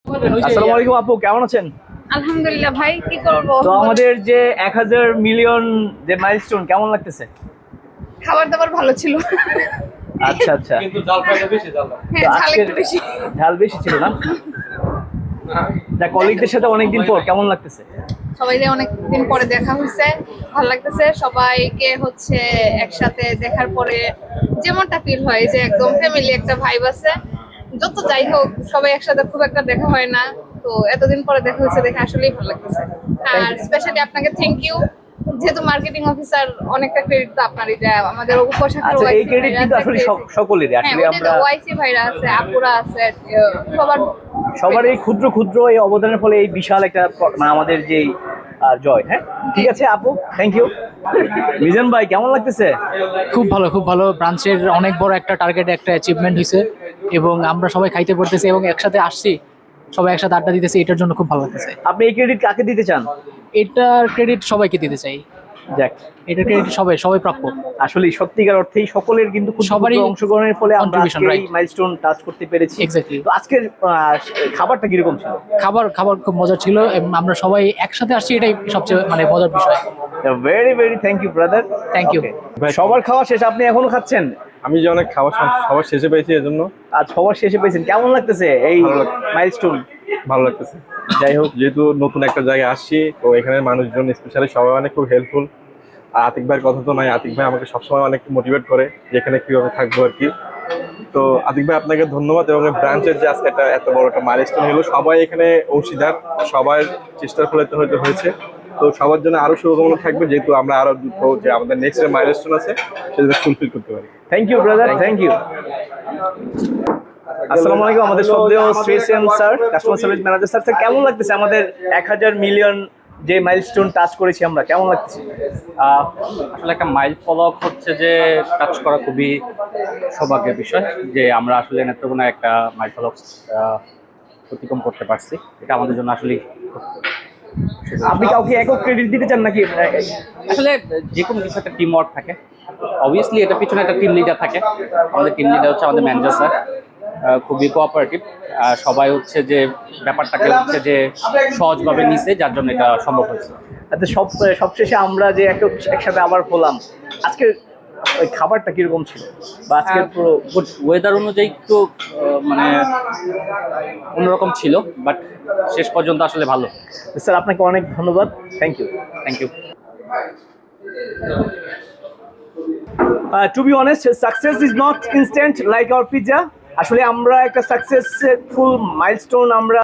আসসালামু আলাইকুম আপু, কেমন আছেন? আলহামদুলিল্লাহ ভাই, কি করব? তো আমাদের যে 1000 মিলিয়ন যে মাইলস্টোন কেমন লাগতেছে? খাবার দাবার ভালো ছিল। আচ্ছা আচ্ছা। কিন্তু জাল ফ্রাইটা বেশি জাল না। হ্যাঁ, তো ঝাল আজকের একটু বেশি। ঝাল বেশি ছিল না? যা কলিগদের সাথে অনেকদিন পর কেমন লাগতেছে? সবাইকে অনেকদিন পরে দেখা হয়েছে, ভালো লাগতেছে। সবাইকে হচ্ছে একসাথে দেখার পরে যেমনটা ফিল হয় যে একদম ফ্যামিলি একটা ভাইব আছে। যত যাই হোক সবাই একসাথে খুব একটা দেখা হয় না, তো এতদিন পরে দেখা হয়েছে দেখে আসলেই ভালো লাগতেছে। আর স্পেশালি আপনাকে থ্যাংক ইউ, যেহেতু মার্কেটিং অফিসার অনেকটা ক্রেডিট তো আপনারই, যে আমাদের উপশাখার আচ্ছা, এই ওয়াইসি ক্রেডিট ভাইরা কিন্তু আছে, আসলে সকলেরই। হ্যাঁ আসলে ওইটা আমরা তো ওয়াইসি ভাইরা আছে, আপুরা আছে, সবার সবার এই ক্ষুদ্র ক্ষুদ্র এই অবদানের ফলে এই বিশাল একটা মানে আমাদের যে জয়। হ্যাঁ, ঠিক আছে আপু, থ্যাংক ইউ। মিজান ভাই কেমন লাগতেছে? খুব ভালো, খুব ভালো। ব্রাঞ্চের অনেক বড় একটা টার্গেট, একটা অ্যাচিভমেন্ট হয়েছে এবং আমরা সবাই খাইতে পড়তেছি এবং একসাথে আসছি, সবাই একসাথে আড্ডা দিতেছি, এটার জন্য খুব ভালো লাগতেছে। আপনি এই ক্রেডিট কাকে দিতে চান? এটার ক্রেডিট সবাইকে দিতে চাই, যাক, এটার ক্রেডিট সবাই সবাই প্রাপ্য। আসলে সত্যিকার অর্থেই সকলের কিন্তু সবারই অংশগ্রহণের ফলে আমরা contribution, আজকে এই right. মাইলস্টোন টাচ করতে পেরেছি। Exactly. তো আজকের খাবারটা কিরকম ছিল? খাবার খাবার খুব মজার ছিল এবং আমরা সবাই একসাথে আসছি, এটাই সবচেয়ে মানে মজার বিষয়। Very very thank you brother, Thank you. সবার খাওয়া শেষ, আপনি এখনো খাচ্ছেন? আমি যে অনেক সবার শেষে পেয়েছি এজন্য আজ সবার শেষে পেয়েছেন, কেমন লাগতেছে এই ভালো লাগছে। মাইলস্টোন? ভালো লাগতেছে। যাই হোক, যেহেতু নতুন একটা জায়গায় আসছি, তো এখানের মানুষজন স্পেশালি সবাই অনেক খুব হেল্পফুল। আর আতিক ভাইয়ের কথা তো নাই, আতিক ভাই আমাকে সবসময় অনেক মোটিভেট করে যে এখানে কিভাবে থাকবো আর কি। তো আতিক ভাই আপনাকে ধন্যবাদ, এবং ব্রাঞ্চের যে আজকে একটা এত বড় একটা মাইলস্টোন হলো, সবাই এখানে অংশীদার, সবার চেষ্টার ফলে তো হয়তো হয়েছে। তো সবার জন্য আরো শুভকামনা থাকবে, যেহেতু আমরা আরো দ্রুত যে আমাদের নেক্সট যে মাইলস্টোন আছে সেটা ফুলফিল করতে পারি। Thank you brother, thank you. আসসালামু আলাইকুম, আমাদের শ্রদ্ধেয় Shrisen sir, customer service manager sir. Sir কেমন লাগতেছে আমাদের 1000 মিলিয়ন যে মাইলস্টোন টাচ করেছি আমরা, কেমন লাগতেছে? আসলে একটা মাইল ফলক হচ্ছে যে টাচ করা খুবই সৌভাগ্যের বিষয় যে আমরা আসলে নেত্রকোনায় একটা মাইল ফলক অতিক্রম করতে পারছি। এটা আমাদের জন্য আসলে আপনি কাউকে একক ক্রেডিট দিতে চান নাকি? আসলে যে কোনো কিছু একটা টিম ওয়ার্ক থাকে, অবভিয়াসলি এটা পিছনে একটা টিম লিডার থাকে। আমাদের টিম লিডার হচ্ছে আমাদের ম্যানেজার স্যার, খুবই কোঅপারেটিভ। সবাই হচ্ছে যে ব্যাপারটাকে হচ্ছে যে সহজভাবে নিছে, যার জন্য এটা সম্ভব হয়েছে। আচ্ছা, সবশেষে আমরা যে একসাথে আবার হলাম, আজকের ওই খাবারটা কিরকম ছিল, বা আজকের পুরো ওয়েদার অনুযায়ী একটু মানে অন্যরকম ছিল, বাট শেষ পর্যন্ত আসলে ভালো। স্যার আপনাকে অনেক ধন্যবাদ, thank you. Thank you. To be honest, success is not instant like our pizza. আসলে আমরা একটা সাকসেসফুল মাইলস্টোন আমরা